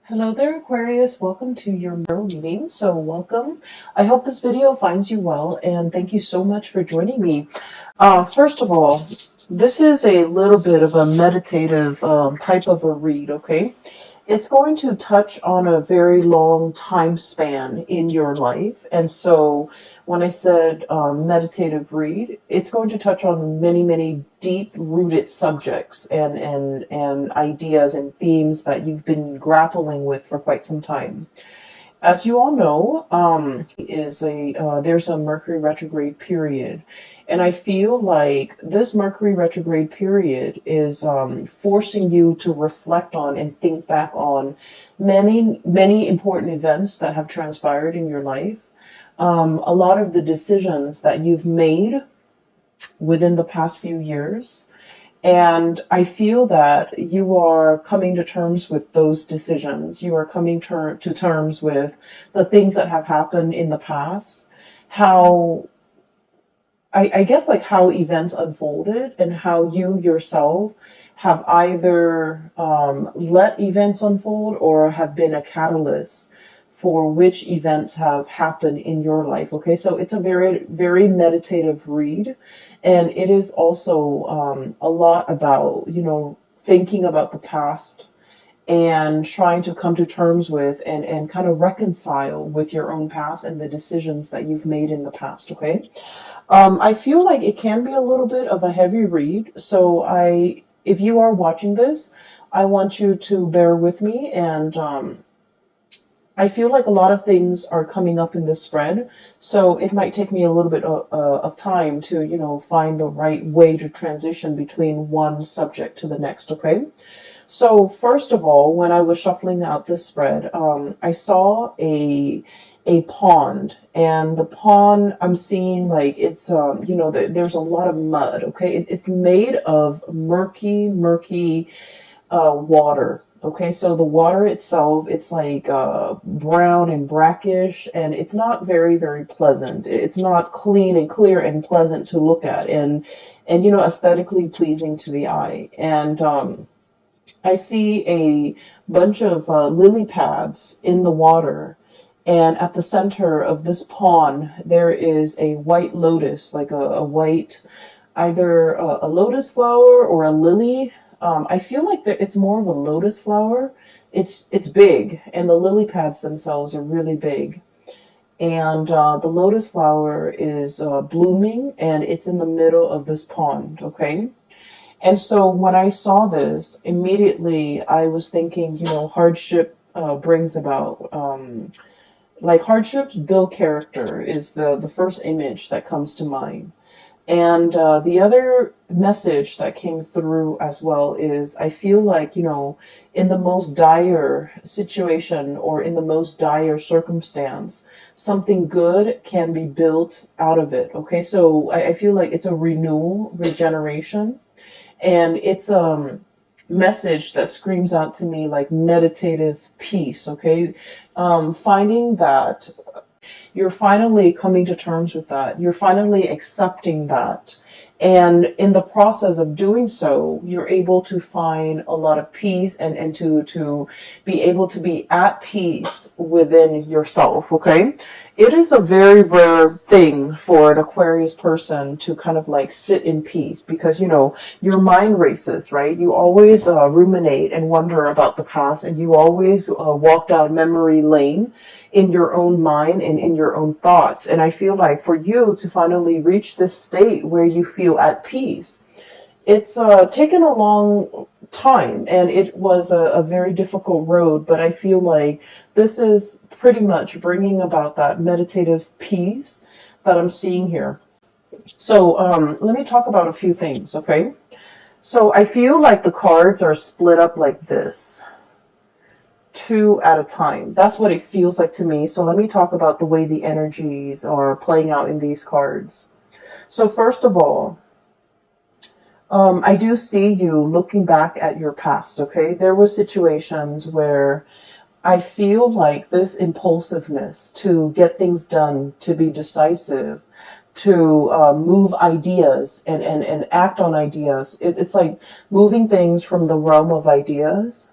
Hello there, Aquarius. Welcome to your mirror reading. So welcome. I hope this video finds you well, and thank you so much for joining me. First of all, this is a little bit of a meditative type of a read, okay? It's going to touch on a very long time span in your life. And so when I said meditative read, it's going to touch on many, many deep rooted subjects and ideas and themes that you've been grappling with for quite some time. As you all know, there's a Mercury retrograde period, and I feel like this Mercury retrograde period is forcing you to reflect on and think back on many important events that have transpired in your life. A lot of the decisions that you've made within the past few years. And I feel that you are coming to terms with those decisions. You are coming to terms with the things that have happened in the past, how, I guess, like how events unfolded and how you yourself have either let events unfold or have been a catalyst for which events have happened in your life. Okay, so it's a very, very meditative read. And it is also a lot about, thinking about the past and trying to come to terms with and kind of reconcile with your own past and the decisions that you've made in the past. Okay. I feel like it can be a little bit of a heavy read. So if you are watching this, I want you to bear with me, and I feel like a lot of things are coming up in this spread, so it might take me a little bit of time to, find the right way to transition between one subject to the next, okay? So first of all, when I was shuffling out this spread, I saw a pond, and the pond I'm seeing, like, it's, there's a lot of mud, okay? It's made of murky water. Okay, so the water itself, it's like brown and brackish, and it's not very, very pleasant. It's not clean and clear and pleasant to look at, and aesthetically pleasing to the eye. And I see a bunch of lily pads in the water, and at the center of this pond, there is a white lotus, like a white, either a lotus flower or a lily. I feel like it's more of a lotus flower. It's big, and the lily pads themselves are really big. And the lotus flower is blooming, and it's in the middle of this pond, okay? And so when I saw this, immediately I was thinking, hardship brings about, like, hardships build character is the first image that comes to mind. And the other message that came through as well is, I feel like, in the most dire situation or in the most dire circumstance, something good can be built out of it. Okay, so I feel like it's a renewal, regeneration, and it's a message that screams out to me like meditative peace. Okay, finding that you're finally coming to terms with that. You're finally accepting that. And in the process of doing so, you're able to find a lot of peace and to be able to be at peace within yourself, okay? It is a very rare thing for an Aquarius person to kind of like sit in peace because, your mind races, right? You always ruminate and wonder about the past, and you always walk down memory lane in your own mind and in your own thoughts. And I feel like for you to finally reach this state where you feel at peace, it's taken a long time, and it was a very difficult road, but I feel like this is pretty much bringing about that meditative peace that I'm seeing here. So let me talk about a few things, okay? So I feel like the cards are split up like this, two at a time. That's what it feels like to me. So let me talk about the way the energies are playing out in these cards. So first of all, I do see you looking back at your past, okay? There were situations where I feel like this impulsiveness to get things done, to be decisive, to move ideas and act on ideas. It's like moving things from the realm of ideas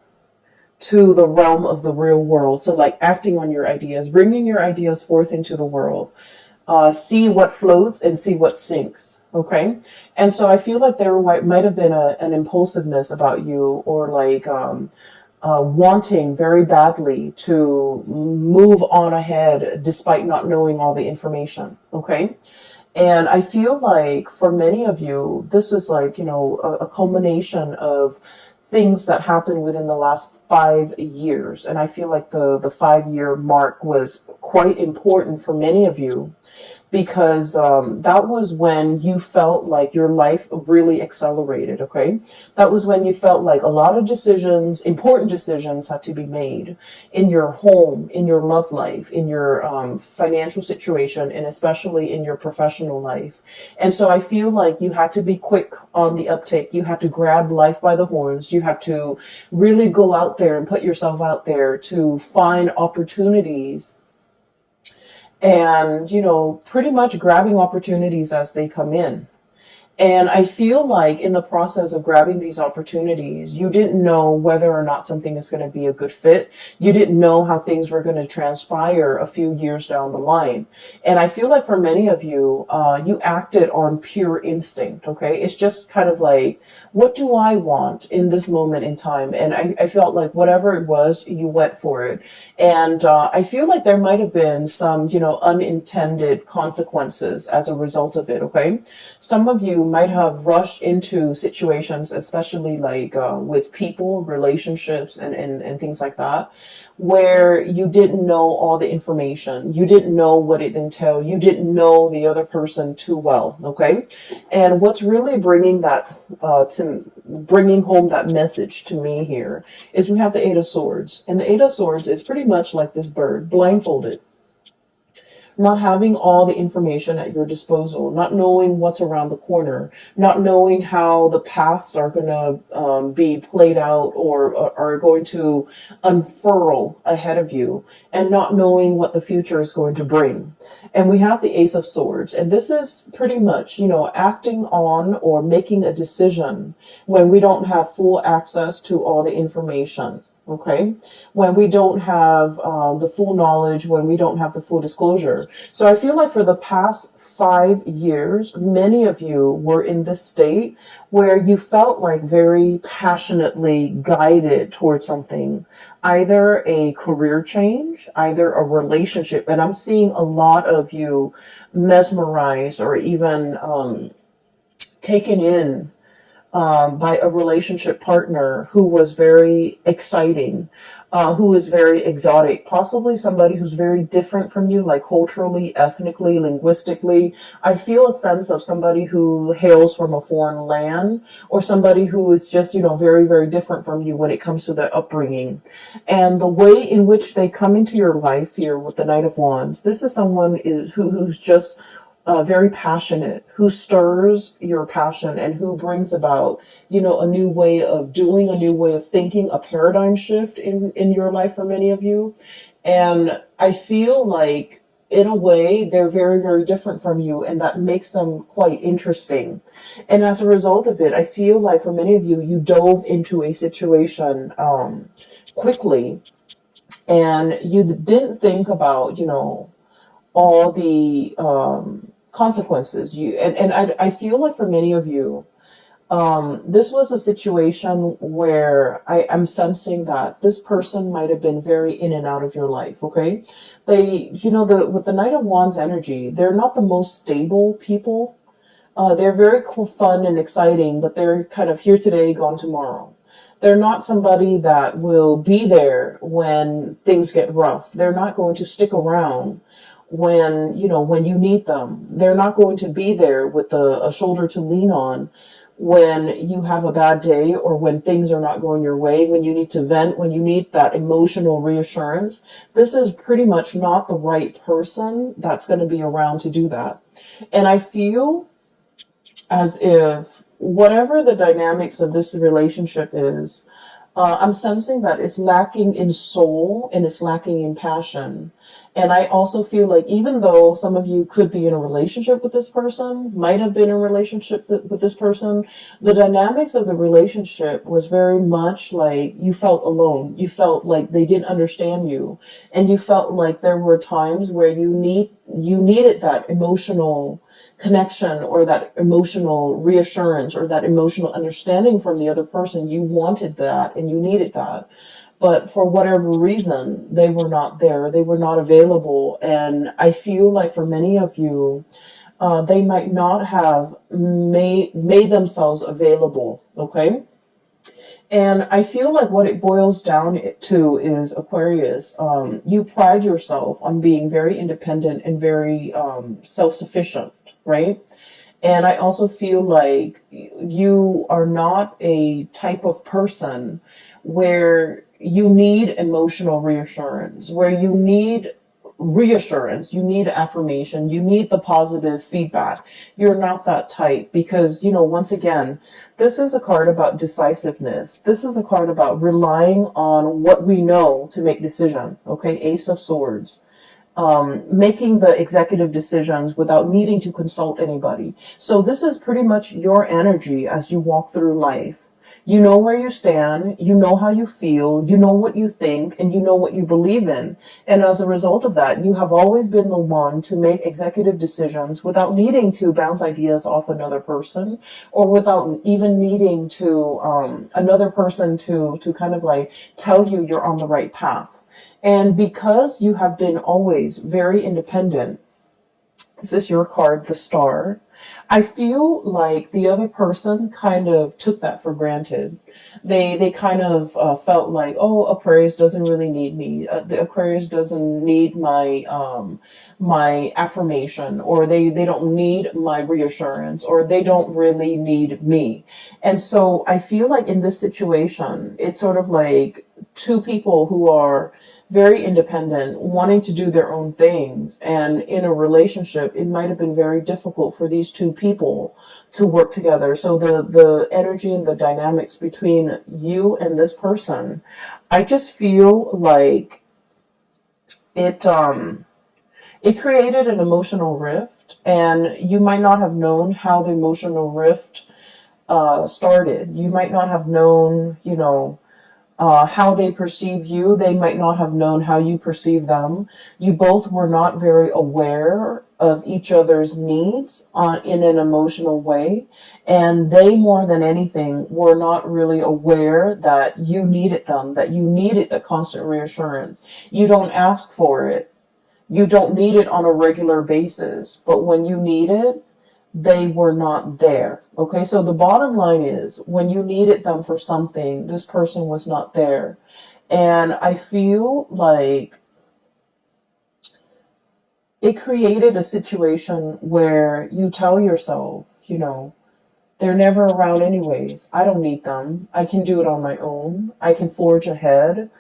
to the realm of the real world. So like acting on your ideas, bringing your ideas forth into the world. See what floats and see what sinks. Okay. And so I feel like there might have been an impulsiveness about you, or like, wanting very badly to move on ahead despite not knowing all the information. Okay. And I feel like for many of you, this is like, a culmination of things that happened within the last 5 years. And I feel like the 5 year mark was quite important for many of you, because that was when you felt like your life really accelerated. Okay. That was when you felt like a lot of decisions, important decisions, had to be made in your home, in your love life, in your financial situation, and especially in your professional life. And so I feel like you had to be quick on the uptake. You had to grab life by the horns. You have to really go out there and put yourself out there to find opportunities, and pretty much grabbing opportunities as they come in. And I feel like in the process of grabbing these opportunities, you didn't know whether or not something is going to be a good fit. You didn't know how things were going to transpire a few years down the line. And I feel like for many of you, you acted on pure instinct. Okay. It's just kind of like, what do I want in this moment in time? And I felt like whatever it was, you went for it. And I feel like there might have been some, unintended consequences as a result of it. Okay. Some of you might have rushed into situations, especially like with people, relationships, and things like that, where you didn't know all the information. You didn't know what it entailed. You didn't know the other person too well. Okay. And what's really bringing home that message to me here is we have the Eight of Swords. And the Eight of Swords is pretty much like this bird, blindfolded. Not having all the information at your disposal, not knowing what's around the corner, not knowing how the paths are going to be played out, or are going to unfurl ahead of you, and not knowing what the future is going to bring. And we have the Ace of Swords, and this is pretty much, acting on or making a decision when we don't have full access to all the information. Okay, when we don't have the full knowledge, when we don't have the full disclosure. So I feel like for the past 5 years, many of you were in this state where you felt like very passionately guided towards something, either a career change, either a relationship. And I'm seeing a lot of you mesmerized, or even taken in by a relationship partner who was very exciting, who is very exotic, possibly somebody who's very different from you, like culturally, ethnically, linguistically. I feel a sense of somebody who hails from a foreign land, or somebody who is just, very, very different from you when it comes to their upbringing. And the way in which they come into your life here with the Knight of Wands, this is someone who's just very passionate, who stirs your passion, and who brings about, a new way of doing, a new way of thinking, a paradigm shift in your life for many of you. And I feel like, in a way, they're very, very different from you, and that makes them quite interesting. And as a result of it, I feel like for many of you, you dove into a situation quickly, and you didn't think about, all the consequences. I feel like for many of you, this was a situation where I'm sensing that this person might have been very in and out of your life. Okay, they, with the Knight of Wands energy, they're not the most stable people. They're very cool, fun, and exciting, but they're kind of here today, gone tomorrow. They're not somebody that will be there when things get rough. They're not going to stick around when you need them. They're not going to be there with a shoulder to lean on when you have a bad day, or when things are not going your way, when you need to vent, when you need that emotional reassurance. This is pretty much not the right person that's going to be around to do that. And I feel as if whatever the dynamics of this relationship is, I'm sensing that it's lacking in soul and it's lacking in passion. And I also feel like even though some of you could be in a relationship with this person, might have been in a relationship with this person, the dynamics of the relationship was very much like you felt alone. You felt like they didn't understand you. And you felt like there were times where you needed that emotional connection or that emotional reassurance or that emotional understanding from the other person. You wanted that and you needed that. But for whatever reason, they were not there. They were not available. And I feel like for many of you, they might not have made themselves available. Okay. And I feel like what it boils down to is Aquarius. You pride yourself on being very independent and very self-sufficient, right? And I also feel like you are not a type of person where you need emotional reassurance, where you need reassurance, you need affirmation, you need the positive feedback. You're not that type because, once again, this is a card about decisiveness. This is a card about relying on what we know to make decision. Okay, Ace of Swords. Making the executive decisions without needing to consult anybody. So this is pretty much your energy as you walk through life. You know where you stand, you know how you feel, you know what you think, and you know what you believe in. And as a result of that, you have always been the one to make executive decisions without needing to bounce ideas off another person or without even needing to another person to kind of like tell you you're on the right path. And because you have been always very independent, this is your card, the Star. I feel like the other person kind of took that for granted. They kind of felt like, oh, Aquarius doesn't really need me. The Aquarius doesn't need my affirmation, or they don't need my reassurance, or they don't really need me. And so I feel like in this situation, it's sort of like two people who are very independent, wanting to do their own things. And in a relationship, it might have been very difficult for these two people to work together. So the energy and the dynamics between you and this person, I just feel like it created an emotional rift, and you might not have known how the emotional rift started. You might not have known, how they perceive you. They might not have known how you perceive them. You both were not very aware of each other's needs in an emotional way. And they, more than anything, were not really aware that you needed them, that you needed the constant reassurance. You don't ask for it. You don't need it on a regular basis. But when you need it, they were not there. Okay, so the bottom line is when you needed them for something, this person was not there. And I feel like it created a situation where you tell yourself, they're never around anyways. I don't need them. I can do it on my own. I can forge ahead.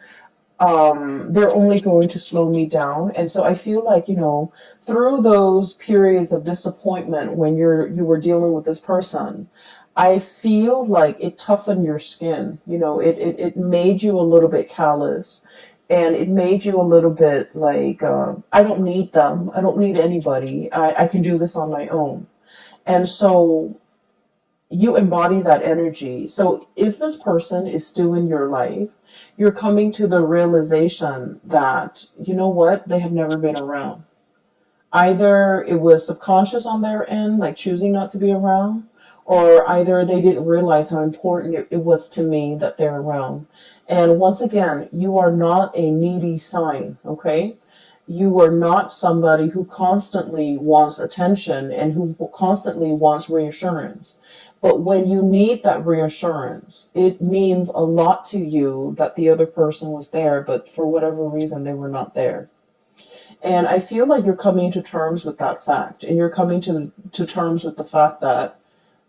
They're only going to slow me down. And so I feel like, through those periods of disappointment when you were dealing with this person, I feel like it toughened your skin. It made you a little bit callous, and it made you a little bit like, I don't need them. I don't need anybody. I can do this on my own. And so you embody that energy. So if this person is still in your life, you're coming to the realization that, you know what, they have never been around. Either it was subconscious on their end, like choosing not to be around, or either they didn't realize how important it was to me that they're around. And once again, you are not a needy sign, okay? You are not somebody who constantly wants attention and who constantly wants reassurance. But when you need that reassurance, it means a lot to you that the other person was there, but for whatever reason, they were not there. And I feel like you're coming to terms with that fact, and you're coming to terms with the fact that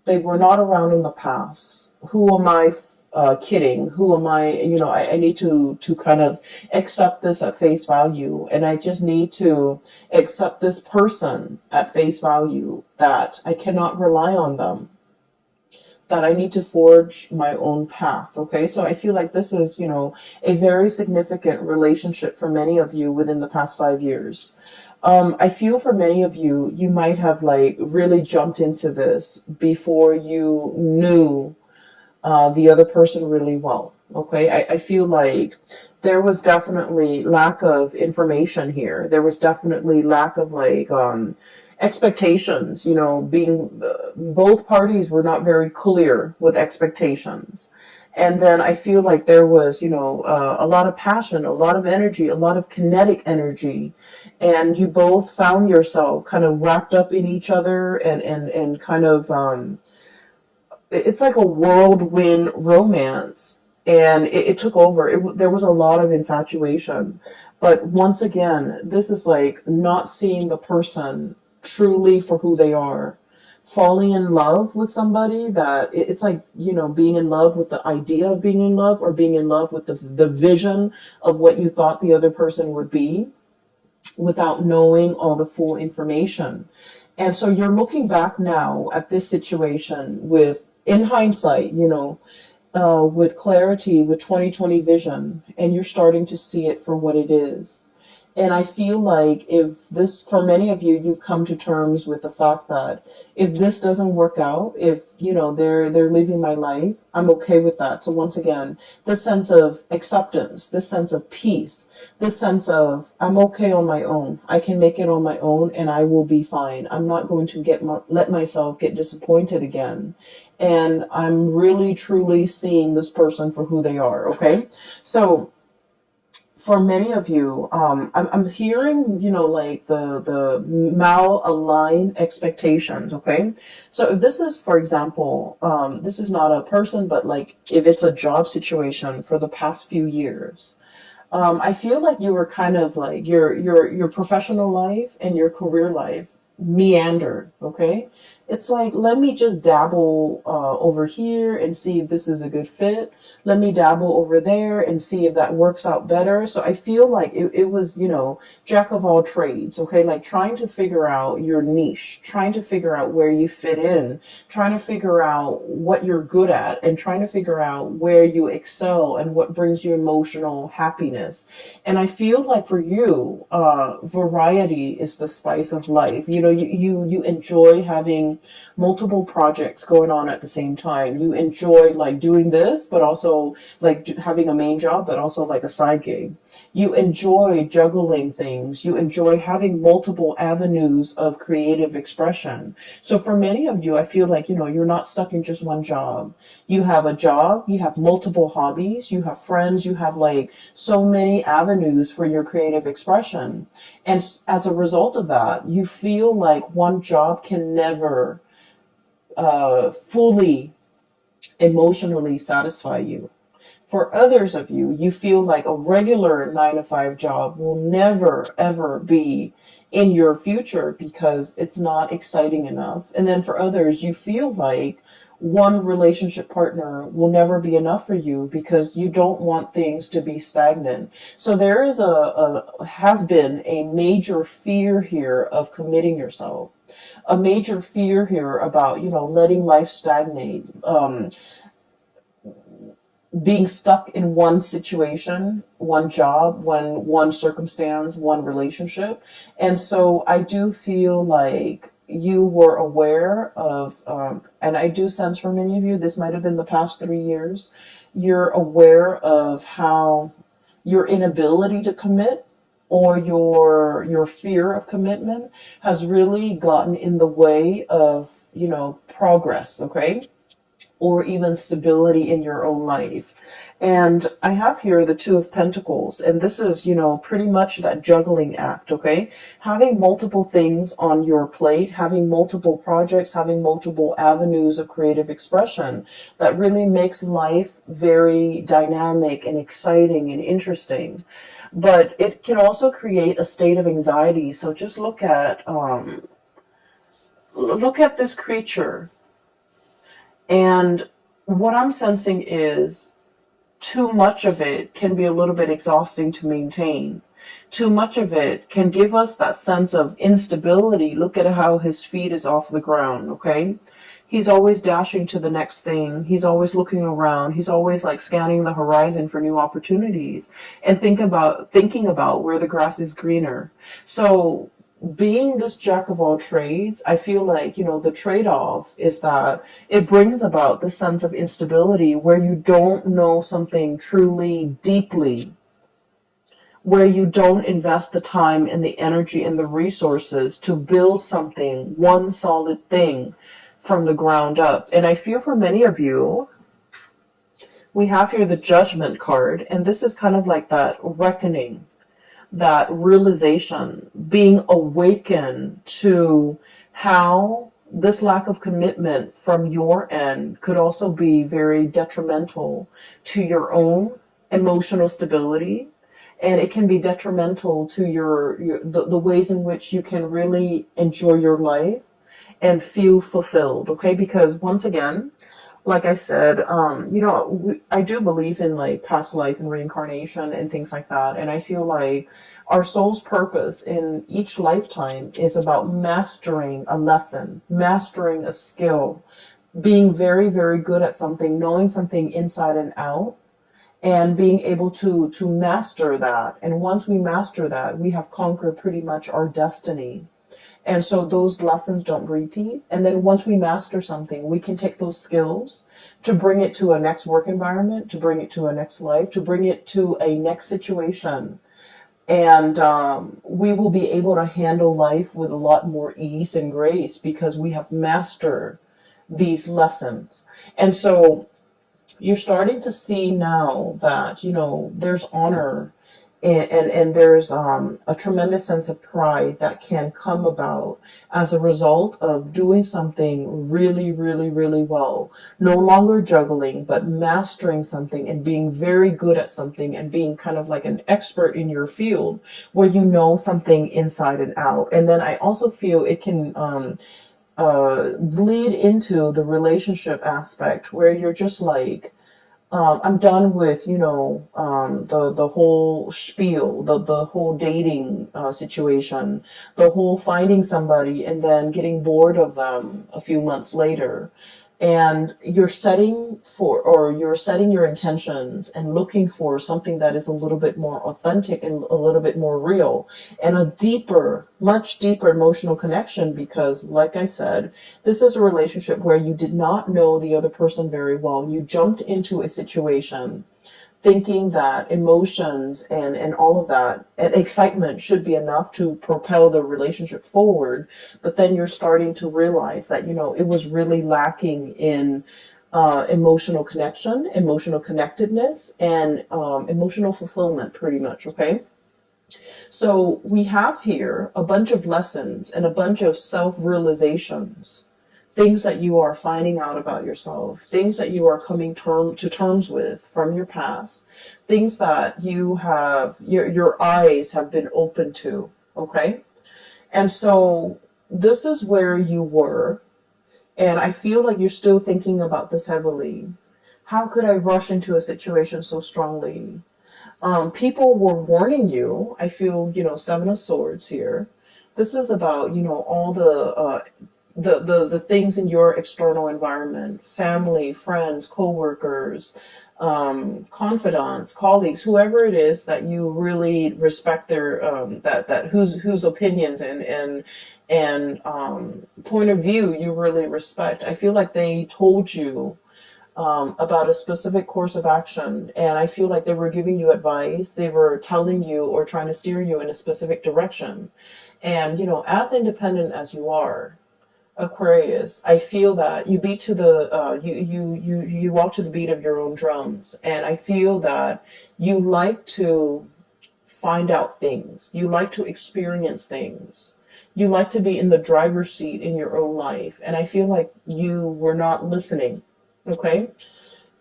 they were not around in the past. Who am I kidding? Who am I? I need to kind of accept this at face value, and I just need to accept this person at face value, that I cannot rely on them, that I need to forge my own path. Okay. So I feel like this is, a very significant relationship for many of you within the past 5 years. I feel for many of you, you might have like really jumped into this before you knew the other person really well. Okay. I feel like there was definitely lack of information here. There was definitely lack of like, expectations, being, both parties were not very clear with expectations. And then I feel like there was, a lot of passion, a lot of energy, a lot of kinetic energy. And you both found yourself kind of wrapped up in each other and kind of, it's like a whirlwind romance. And it took over. There was a lot of infatuation. But once again, this is like not seeing the person truly for who they are. Falling in love with somebody that it's like, being in love with the idea of being in love, or being in love with the vision of what you thought the other person would be without knowing all the full information. And so you're looking back now at this situation with, in hindsight, with clarity, with 2020 vision, and you're starting to see it for what it is. And I feel like if this, for many of you, you've come to terms with the fact that if this doesn't work out, if, they're leaving my life, I'm okay with that. So once again, this sense of acceptance, this sense of peace, this sense of I'm okay on my own. I can make it on my own and I will be fine. I'm not going to let myself get disappointed again. And I'm really, truly seeing this person for who they are. Okay. So, for many of you, I'm hearing, like the malaligned expectations. Okay. So if this is, for example, this is not a person, but like if it's a job situation for the past few years, I feel like you were kind of like your professional life and your career life meandered. Okay. It's like, let me just dabble over here and see if this is a good fit. Let me dabble over there and see if that works out better. So I feel like it was, jack of all trades. Okay. Like trying to figure out your niche, trying to figure out where you fit in, trying to figure out what you're good at, and trying to figure out where you excel and what brings you emotional happiness. And I feel like for you, variety is the spice of life. You enjoy having multiple projects going on at the same time. You enjoy like doing this, but also like having a main job, but also like a side gig. You enjoy juggling things. You enjoy having multiple avenues of creative expression. So for many of you, I feel like, you're not stuck in just one job. You have a job, you have multiple hobbies, you have friends, you have like so many avenues for your creative expression. And as a result of that, you feel like one job can never fully emotionally satisfy you. For others of you, you feel like a regular 9 to 5 job will never, ever be in your future because it's not exciting enough. And then for others, you feel like one relationship partner will never be enough for you because you don't want things to be stagnant. So there is has been a major fear here of committing yourself, a major fear here about, letting life stagnate, being stuck in one situation, one job, one circumstance, one relationship. And so I do feel like you were aware of, and I do sense for many of you, this might have been the past 3 years, you're aware of how your inability to commit or your fear of commitment has really gotten in the way of, progress, okay? Or even stability in your own life. And I have here the Two of Pentacles, and this is, pretty much that juggling act, okay? Having multiple things on your plate, having multiple projects, having multiple avenues of creative expression that really makes life very dynamic and exciting and interesting. But it can also create a state of anxiety. So just look at this creature. And what I'm sensing is too much of it can be a little bit exhausting to maintain. Too much of it can give us that sense of instability. Look at how his feet is off the ground, okay? He's always dashing to the next thing. He's always looking around. He's always like scanning the horizon for new opportunities and thinking about where the grass is greener. So being this jack of all trades, I feel like, the trade-off is that it brings about the sense of instability where you don't know something truly deeply, where you don't invest the time and the energy and the resources to build something, one solid thing from the ground up. And I feel for many of you, we have here the Judgment card, and this is kind of like that reckoning, that realization, being awakened to how this lack of commitment from your end could also be very detrimental to your own emotional stability. And it can be detrimental to the ways in which you can really enjoy your life and feel fulfilled, okay? Because once again, like I said, I do believe in like past life and reincarnation and things like that. And I feel like our soul's purpose in each lifetime is about mastering a lesson, mastering a skill, being very, very good at something, knowing something inside and out, and being able to master that. And once we master that, we have conquered pretty much our destiny. And so those lessons don't repeat. And then once we master something, we can take those skills to bring it to a next work environment, to bring it to a next life, to bring it to a next situation. And we will be able to handle life with a lot more ease and grace because we have mastered these lessons. And so you're starting to see now that, there's honor and there's a tremendous sense of pride that can come about as a result of doing something really, really, really well. No longer juggling, but mastering something and being very good at something and being kind of like an expert in your field where you know something inside and out. And then I also feel it can bleed into the relationship aspect where you're just like, I'm done with, the whole spiel, the whole dating situation, the whole finding somebody and then getting bored of them a few months later. And you're setting your intentions and looking for something that is a little bit more authentic and a little bit more real and a deeper, much deeper emotional connection because, like I said, this is a relationship where you did not know the other person very well. You jumped into a situation thinking that emotions and all of that and excitement should be enough to propel the relationship forward. But then you're starting to realize that, it was really lacking in emotional connection, emotional connectedness, and emotional fulfillment pretty much, okay? So we have here a bunch of lessons and a bunch of self-realizations, things that you are finding out about yourself, things that you are coming to terms with from your past, things that you have, your eyes have been open to, okay? And so this is where you were, and I feel like you're still thinking about this heavily. How could I rush into a situation so strongly? People were warning you. I feel, Seven of Swords here. This is about, all the things in your external environment, family, friends, co-workers, confidants, colleagues, whoever it is that you really respect their whose opinions and point of view you really respect. I feel like they told you about a specific course of action, and I feel like they were giving you advice. They were telling you or trying to steer you in a specific direction. And as independent as you are, Aquarius, I feel that you beat to the you walk to the beat of your own drums, and I feel that you like to find out things. You like to experience things. You like to be in the driver's seat in your own life, and I feel like you were not listening. Okay?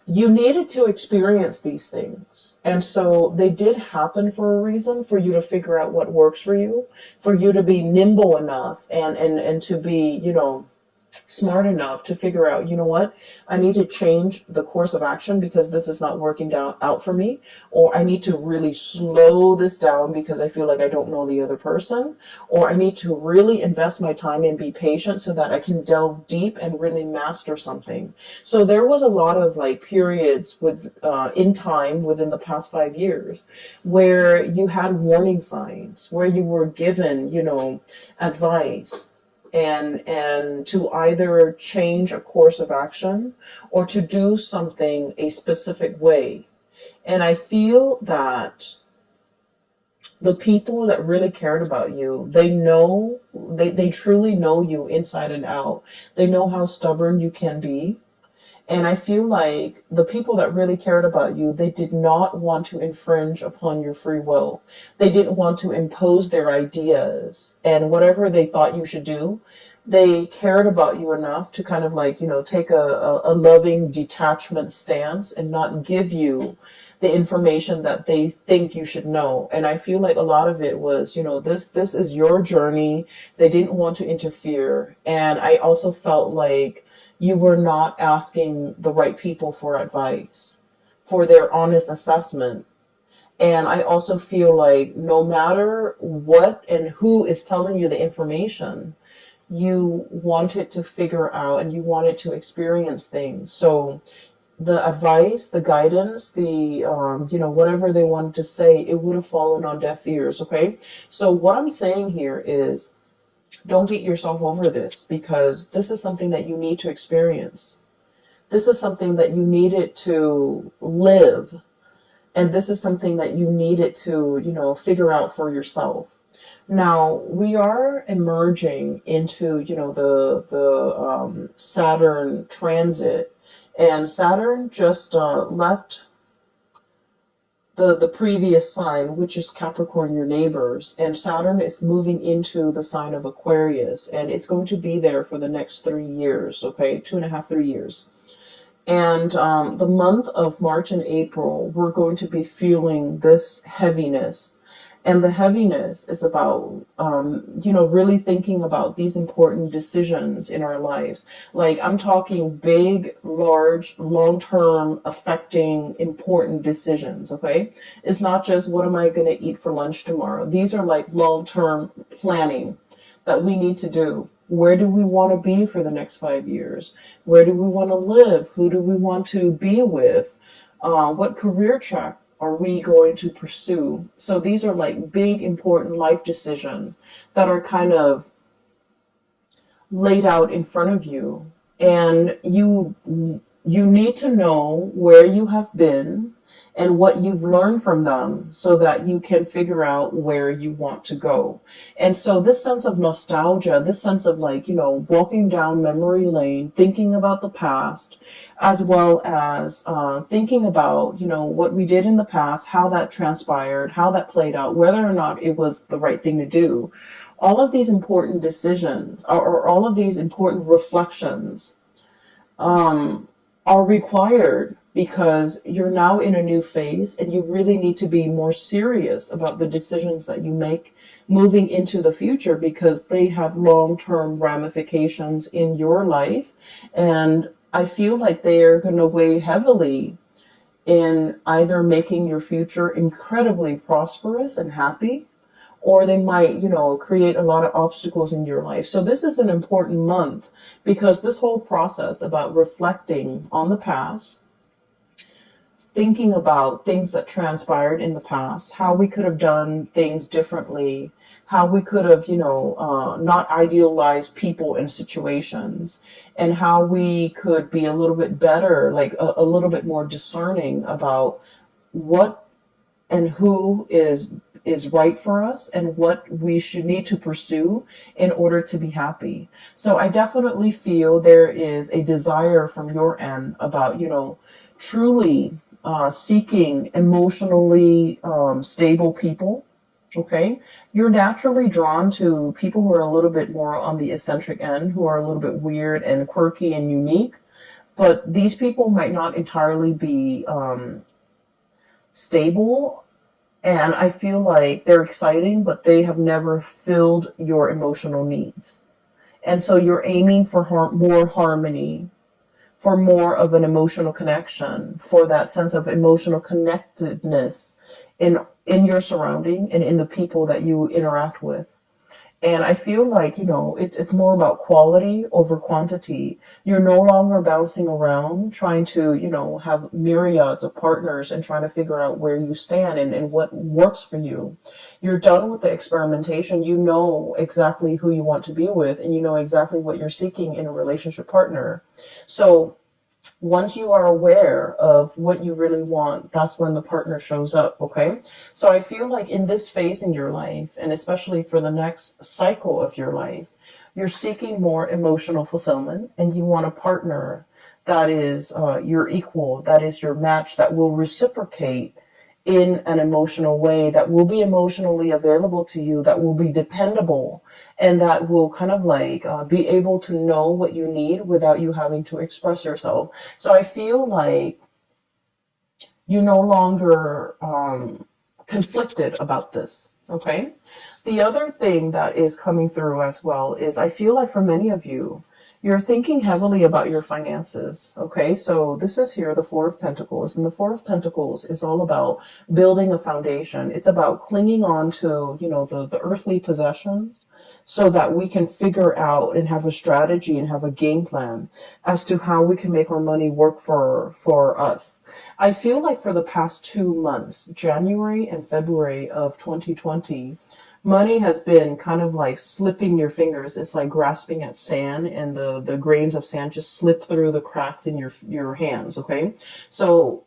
You needed to experience these things. And so they did happen for a reason, for you to figure out what works for you, for you to be nimble enough and to be, smart enough to figure out, you know what, I need to change the course of action because this is not working out for me, or I need to really slow this down because I feel like I don't know the other person, or I need to really invest my time and be patient so that I can delve deep and really master something. So there was a lot of like periods with in time within the past 5 years where you had warning signs, where you were given, advice, and to either change a course of action or to do something a specific way. And I feel that the people that really cared about you, they truly know you inside and out. They know how stubborn you can be. And I feel like the people that really cared about you, they did not want to infringe upon your free will. They didn't want to impose their ideas and whatever they thought you should do. They cared about you enough to kind of like, take a loving detachment stance and not give you the information that they think you should know. And I feel like a lot of it was, this is your journey. They didn't want to interfere. And I also felt like you were not asking the right people for advice, for their honest assessment. And I also feel like no matter what and who is telling you the information, you wanted to figure out and you wanted to experience things. So the advice, the guidance, the, whatever they wanted to say, it would have fallen on deaf ears, okay? So what I'm saying here is, don't beat yourself over this because this is something that you need to experience. This is something that you needed to live. And this is something that you needed to, figure out for yourself. Now, we are emerging into, the Saturn transit. And Saturn just left the previous sign, which is Capricorn, your neighbors, and Saturn is moving into the sign of Aquarius, and it's going to be there for the next 3 years, okay, 2.5, 3 years. And the month of March and April, we're going to be feeling this heaviness. And the heaviness is about, really thinking about these important decisions in our lives. Like I'm talking big, large, long-term affecting important decisions, okay? It's not just what am I going to eat for lunch tomorrow? These are like long-term planning that we need to do. Where do we want to be for the next 5 years? Where do we want to live? Who do we want to be with? What career track are we going to pursue? So these are like big, important life decisions that are kind of laid out in front of you. And you need to know where you have been and what you've learned from them so that you can figure out where you want to go. And so this sense of nostalgia, this sense of like, walking down memory lane, thinking about the past, as well as thinking about, what we did in the past, how that transpired, how that played out, whether or not it was the right thing to do. All of these important decisions or all of these important reflections are required because you're now in a new phase and you really need to be more serious about the decisions that you make moving into the future because they have long-term ramifications in your life. And I feel like they are going to weigh heavily in either making your future incredibly prosperous and happy, or they might, create a lot of obstacles in your life. So this is an important month because this whole process about reflecting on the past, thinking about things that transpired in the past, how we could have done things differently, how we could have, not idealized people and situations, and how we could be a little bit better, like a little bit more discerning about what and who is right for us and what we should need to pursue in order to be happy. So I definitely feel there is a desire from your end about, truly seeking emotionally stable people. Okay. You're naturally drawn to people who are a little bit more on the eccentric end, who are a little bit weird and quirky and unique. But these people might not entirely be stable. And I feel like they're exciting, but they have never filled your emotional needs. And so you're aiming for more harmony, for more of an emotional connection, for that sense of emotional connectedness in your surrounding and in the people that you interact with. And I feel like, it's more about quality over quantity. You're no longer bouncing around trying to, have myriads of partners and trying to figure out where you stand and what works for you. You're done with the experimentation. You know exactly who you want to be with, and you know exactly what you're seeking in a relationship partner. So once you are aware of what you really want, that's when the partner shows up, okay? So I feel like in this phase in your life, and especially for the next cycle of your life, you're seeking more emotional fulfillment, and you want a partner that is your equal, that is your match, that will reciprocate in an emotional way, that will be emotionally available to you, that will be dependable, and that will kind of like be able to know what you need without you having to express yourself. So I feel like you're no longer conflicted about this. Okay. The other thing that is coming through as well is I feel like for many of you, you're thinking heavily about your finances. Okay. So this is here, the Four of Pentacles. And the Four of Pentacles is all about building a foundation. It's about clinging on to, the earthly possessions so that we can figure out and have a strategy and have a game plan as to how we can make our money work for us. I feel like for the past 2 months, January and February of 2020, money has been kind of like slipping your fingers. It's like grasping at sand, and the grains of sand just slip through the cracks in your hands, okay? So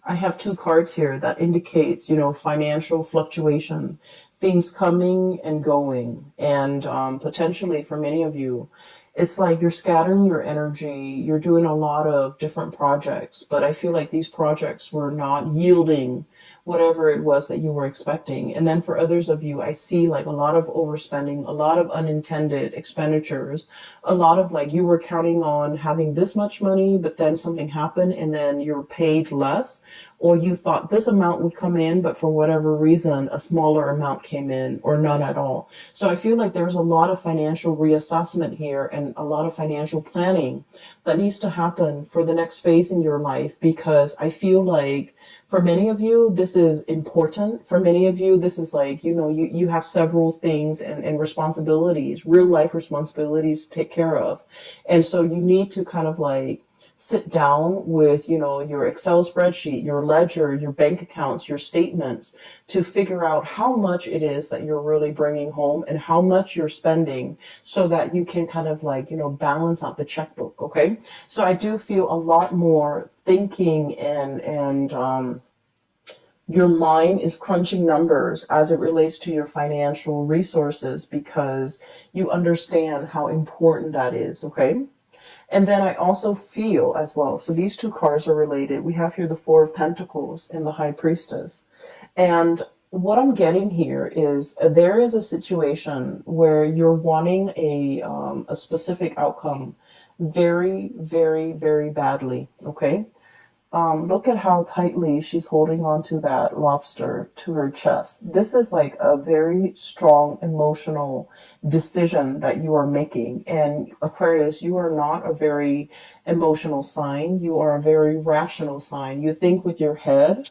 I have two cards here that indicates, financial fluctuation, things coming and going. And potentially for many of you, it's like you're scattering your energy. You're doing a lot of different projects, but I feel like these projects were not yielding whatever it was that you were expecting. And then for others of you, I see like a lot of overspending, a lot of unintended expenditures, a lot of like you were counting on having this much money, but then something happened and then you're paid less, or you thought this amount would come in, but for whatever reason, a smaller amount came in or none at all. So I feel like there's a lot of financial reassessment here and a lot of financial planning that needs to happen for the next phase in your life, because I feel like for many of you, this is important. For many of you, this is like, you have several things and responsibilities, real life responsibilities to take care of. And so you need to kind of like sit down with, your Excel spreadsheet, your ledger, your bank accounts, your statements to figure out how much it is that you're really bringing home and how much you're spending so that you can kind of like, balance out the checkbook. Okay. So I do feel a lot more thinking and your mind is crunching numbers as it relates to your financial resources, because you understand how important that is. Okay. And then I also feel as well, so these two cards are related. We have here the Four of Pentacles and the High Priestess. And what I'm getting here is there is a situation where you're wanting a specific outcome very, very, very badly, okay? Look at how tightly she's holding on to that lobster to her chest. This is like a very strong emotional decision that you are making. And Aquarius, you are not a very emotional sign. You are a very rational sign. You think with your head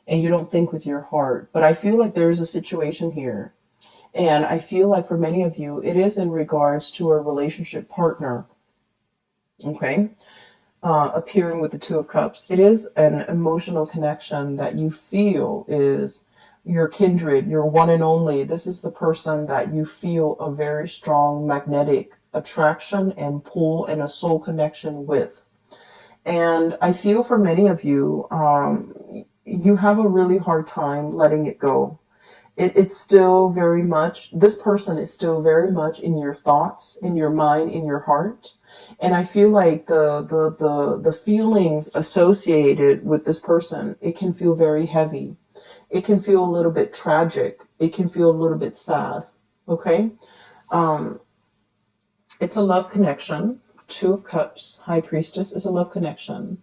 and you don't think with your heart. But I feel like there is a situation here. And I feel like for many of you, it is in regards to a relationship partner. Okay? Appearing with the Two of Cups. It is an emotional connection that you feel is your kindred, your one and only. This is the person that you feel a very strong magnetic attraction and pull and a soul connection with. And I feel for many of you, you have a really hard time letting it go. It's still very much, this person is still very much in your thoughts, in your mind, in your heart. And I feel like the feelings associated with this person, it can feel very heavy. It can feel a little bit tragic. It can feel a little bit sad. Okay? It's a love connection. Two of Cups, High Priestess is a love connection.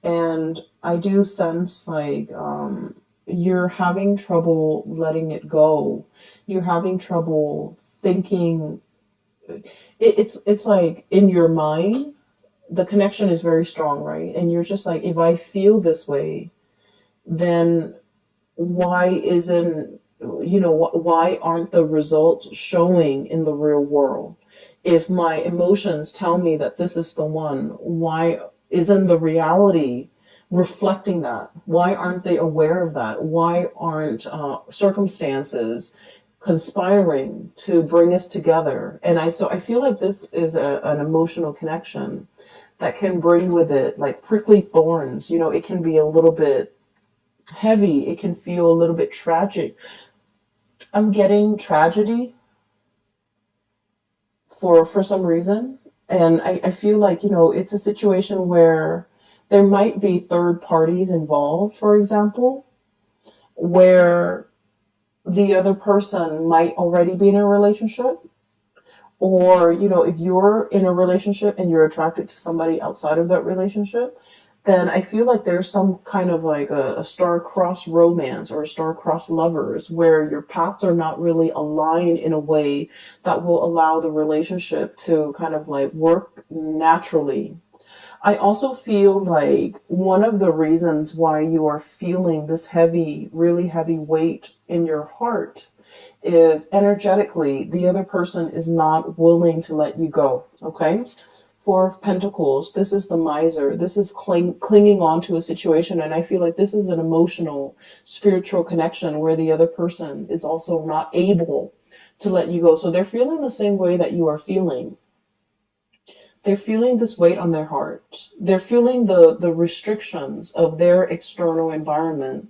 And I do sense like, you're having trouble letting it go. You're having trouble thinking it's like in your mind, the connection is very strong, right? And you're just like, if I feel this way, then why isn't, why aren't the results showing in the real world? If my emotions tell me that this is the one, why isn't the reality reflecting that? Why aren't they aware of that? Why aren't circumstances conspiring to bring us together? And I feel like this is an emotional connection that can bring with it like prickly thorns. It can be a little bit heavy. It can feel a little bit tragic. I'm getting tragedy for some reason. And I feel like, it's a situation where there might be third parties involved, for example, where the other person might already be in a relationship. Or, if you're in a relationship and you're attracted to somebody outside of that relationship, then I feel like there's some kind of like a star-crossed romance or a star-crossed lovers where your paths are not really aligned in a way that will allow the relationship to kind of like work naturally. I also feel like one of the reasons why you are feeling this heavy, really heavy weight in your heart is energetically the other person is not willing to let you go. Okay. Four of Pentacles, this is the miser. This is clinging on to a situation. And I feel like this is an emotional, spiritual connection where the other person is also not able to let you go. So they're feeling the same way that you are feeling. They're feeling this weight on their heart. They're feeling the restrictions of their external environment,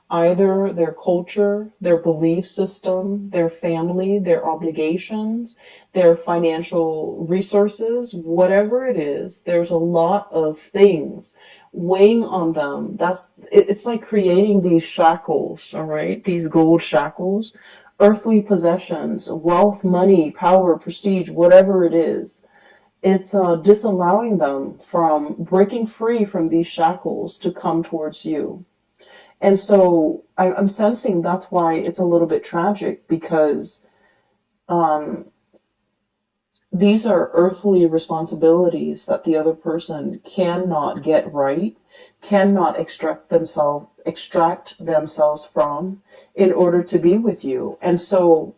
either their culture, their belief system, their family, their obligations, their financial resources, whatever it is. There's a lot of things weighing on them. It's like creating these shackles, all right? These gold shackles, earthly possessions, wealth, money, power, prestige, whatever it is. It's disallowing them from breaking free from these shackles to come towards you. And so I'm sensing that's why it's a little bit tragic, because um, these are earthly responsibilities that the other person cannot get right, cannot extract themselves from in order to be with you. And so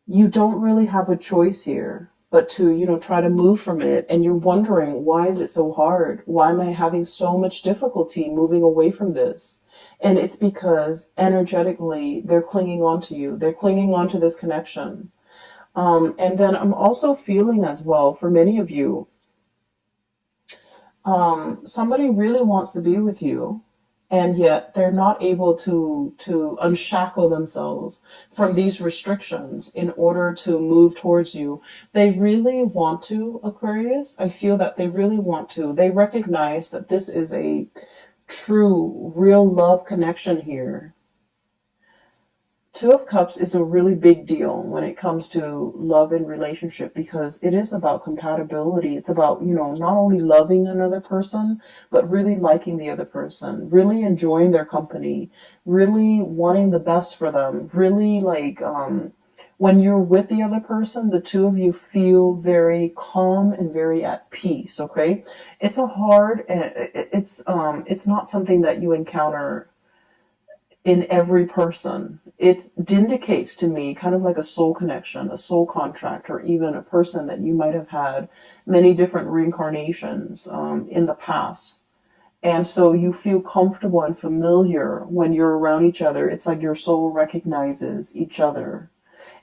you don't really have a choice here but to, try to move from it. And you're wondering, why is it so hard? Why am I having so much difficulty moving away from this? And it's because energetically they're clinging on to you. They're clinging on to this connection. And then I'm also feeling as well, for many of you, somebody really wants to be with you, and yet they're not able to unshackle themselves from these restrictions in order to move towards you. They really want to, Aquarius. I feel that they really want to. They recognize that this is a true, real love connection here. Two of Cups is a really big deal when it comes to love and relationship, because it is about compatibility. It's about, not only loving another person, but really liking the other person, really enjoying their company, really wanting the best for them, really like, when you're with the other person, the two of you feel very calm and very at peace. Okay. It's a hard, it's not something that you encounter in every person. It indicates to me kind of like a soul connection, a soul contract, or even a person that you might have had many different reincarnations in the past. And so you feel comfortable and familiar when you're around each other. It's like your soul recognizes each other.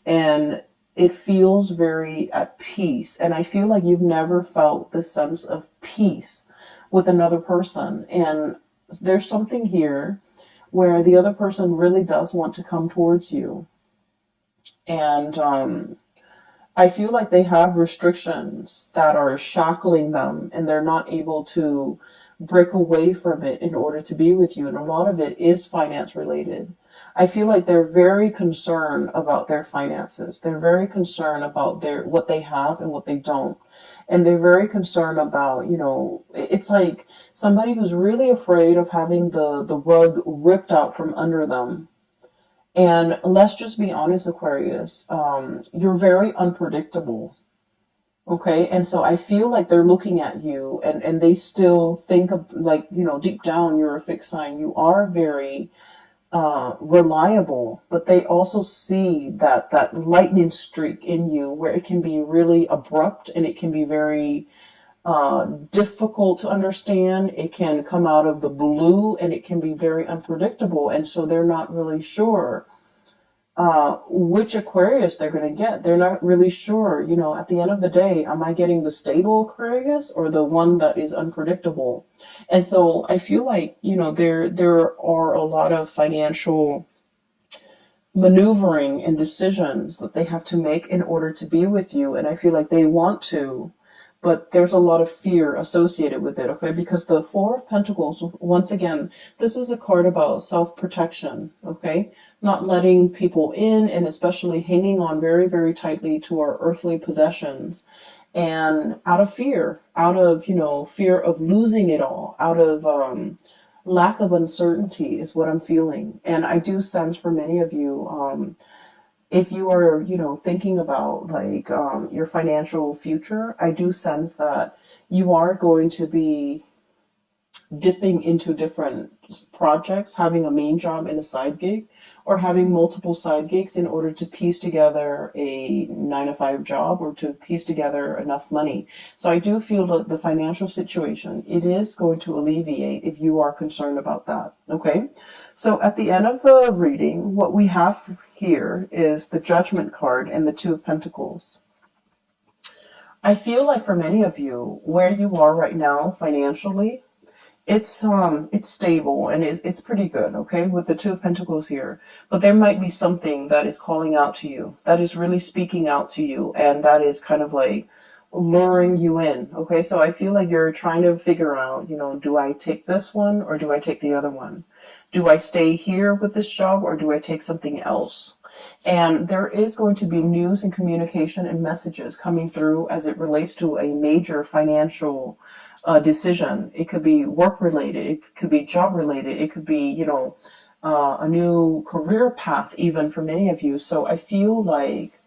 And it feels very at peace. And I feel like you've never felt this sense of peace with another person. And there's something here where the other person really does want to come towards you. And I feel like they have restrictions that are shackling them, and they're not able to break away from it in order to be with you. And a lot of it is finance related. I feel like they're very concerned about their finances. They're very concerned about what they have and what they don't. And they're very concerned about, it's like somebody who's really afraid of having the rug ripped out from under them. And let's just be honest, Aquarius, you're very unpredictable. Okay. And so I feel like they're looking at you and they still think of like, deep down, you're a fixed sign. You are very reliable, but they also see that lightning streak in you where it can be really abrupt and it can be very difficult to understand. It can come out of the blue and it can be very unpredictable. And so they're not really sure which Aquarius they're going to get. They're not really sure, at the end of the day, am I getting the stable Aquarius or the one that is unpredictable? And so I feel like, there are a lot of financial maneuvering and decisions that they have to make in order to be with you. And I feel like they want to, but there's a lot of fear associated with it, okay? Because the Four of Pentacles, once again, this is a card about self-protection, okay? Not letting people in and especially hanging on very, very tightly to our earthly possessions. And out of fear, fear of losing it all, out of lack of uncertainty is what I'm feeling. And I do sense for many of you, if you are, thinking about like your financial future, I do sense that you are going to be dipping into different projects, having a main job and a side gig, or having multiple side gigs in order to piece together a 9 to 5 job or to piece together enough money. So I do feel that the financial situation, it is going to alleviate if you are concerned about that. Okay. So at the end of the reading, what we have here is the Judgment card and the Two of Pentacles. I feel like for many of you, where you are right now financially, it's stable and it's pretty good, okay, with the Two of Pentacles here. But there might be something that is calling out to you, that is really speaking out to you, and that is kind of like luring you in, okay? So I feel like you're trying to figure out, do I take this one or do I take the other one? Do I stay here with this job or do I take something else? And there is going to be news and communication and messages coming through as it relates to a major financial decision. It could be work related, it could be job related, it could be, a new career path even for many of you. So I feel like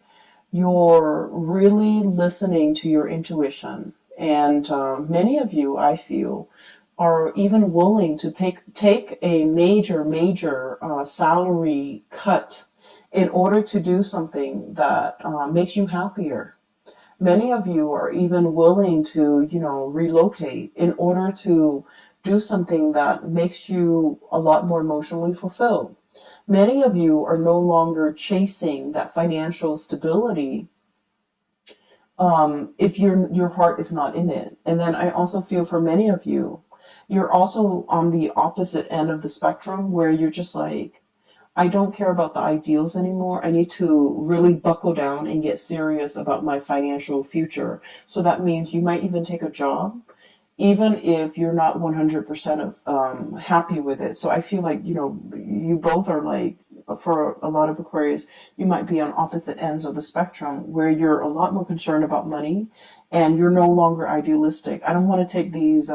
you're really listening to your intuition. And many of you, I feel, are even willing to take a major salary cut in order to do something that makes you happier. Many of you are even willing to, relocate in order to do something that makes you a lot more emotionally fulfilled. Many of you are no longer chasing that financial stability if your heart is not in it. And then I also feel for many of you, you're also on the opposite end of the spectrum where you're just like, I don't care about the ideals anymore. I need to really buckle down and get serious about my financial future. So that means you might even take a job, even if you're not 100% happy with it. So I feel like, you both are like, for a lot of Aquarius, you might be on opposite ends of the spectrum where you're a lot more concerned about money and you're no longer idealistic. I don't want to take these,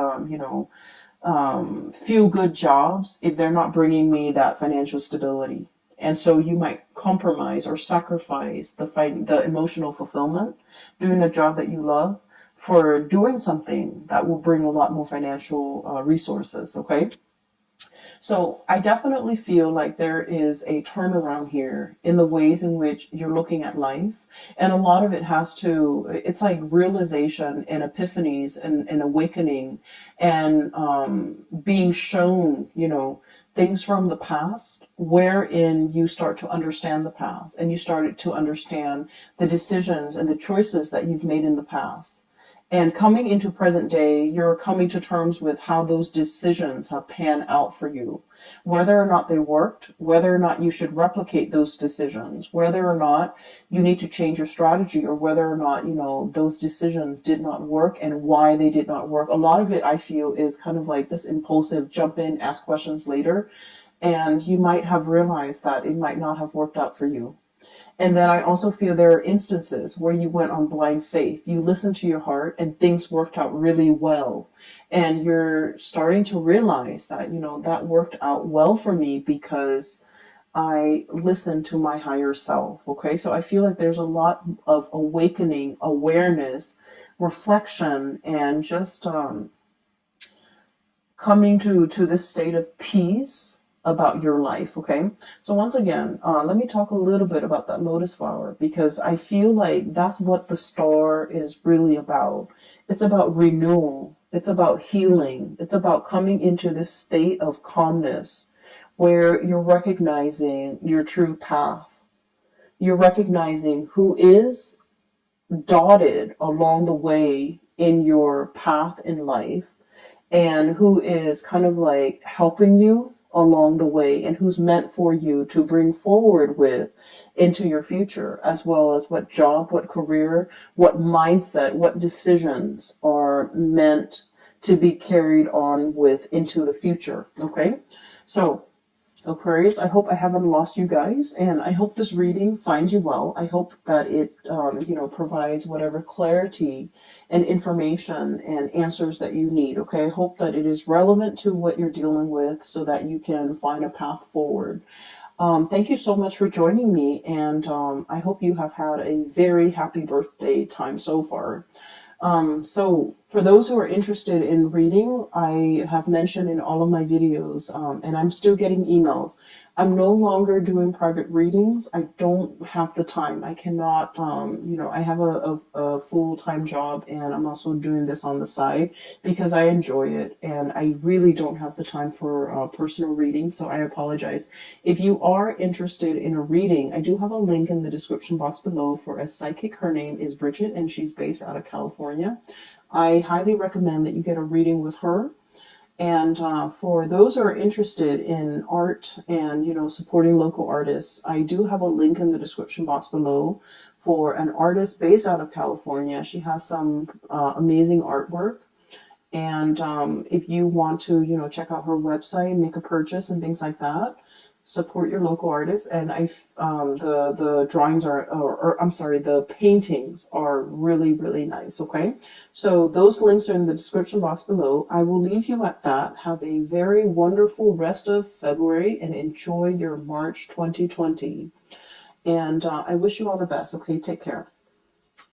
feel good jobs if they're not bringing me that financial stability. And so you might compromise or sacrifice the emotional fulfillment doing a job that you love for doing something that will bring a lot more financial resources. Okay. So I definitely feel like there is a turnaround here in the ways in which you're looking at life. And a lot of it it's like realization and epiphanies and awakening and being shown, things from the past wherein you start to understand the past and you started to understand the decisions and the choices that you've made in the past. And coming into present day, you're coming to terms with how those decisions have panned out for you, whether or not they worked, whether or not you should replicate those decisions, whether or not you need to change your strategy, or whether or not, those decisions did not work and why they did not work. A lot of it, I feel, is kind of like this impulsive jump in, ask questions later, and you might have realized that it might not have worked out for you. And then I also feel there are instances where you went on blind faith. You listened to your heart and things worked out really well. And you're starting to realize that, that worked out well for me because I listen to my higher self. Okay, so I feel like there's a lot of awakening, awareness, reflection, and just coming to this state of peace about your life. Okay, so once again, let me talk a little bit about that lotus flower, because I feel like that's what the star is really about. It's about renewal, it's about healing, it's about coming into this state of calmness where you're recognizing your true path, you're recognizing who is dotted along the way in your path in life, and who is kind of like helping you along the way, and who's meant for you to bring forward with into your future, as well as what job, what career, what mindset, what decisions are meant to be carried on with into the future. Okay, so Aquarius, I hope I haven't lost you guys, and I hope this reading finds you well. I hope that it, provides whatever clarity and information and answers that you need. Okay, I hope that it is relevant to what you're dealing with, so that you can find a path forward. Thank you so much for joining me, and I hope you have had a very happy birthday time so far. So for those who are interested in readings, I have mentioned in all of my videos, and I'm still getting emails. I'm no longer doing private readings. I don't have the time. I cannot, I have a full-time job, and I'm also doing this on the side because I enjoy it, and I really don't have the time for personal readings, so I apologize. If you are interested in a reading, I do have a link in the description box below for a psychic. Her name is Bridget, and she's based out of California. I highly recommend that you get a reading with her. And for those who are interested in art and, supporting local artists, I do have a link in the description box below for an artist based out of California. She has some amazing artwork. And if you want to, check out her website, make a purchase and things like that, support your local artists. And the drawings are, or I'm sorry, the paintings are really, really nice. Okay, so those links are in the description box below. I will leave you at that. Have a very wonderful rest of February, and enjoy your March 2020. And I wish you all the best. Okay, take care.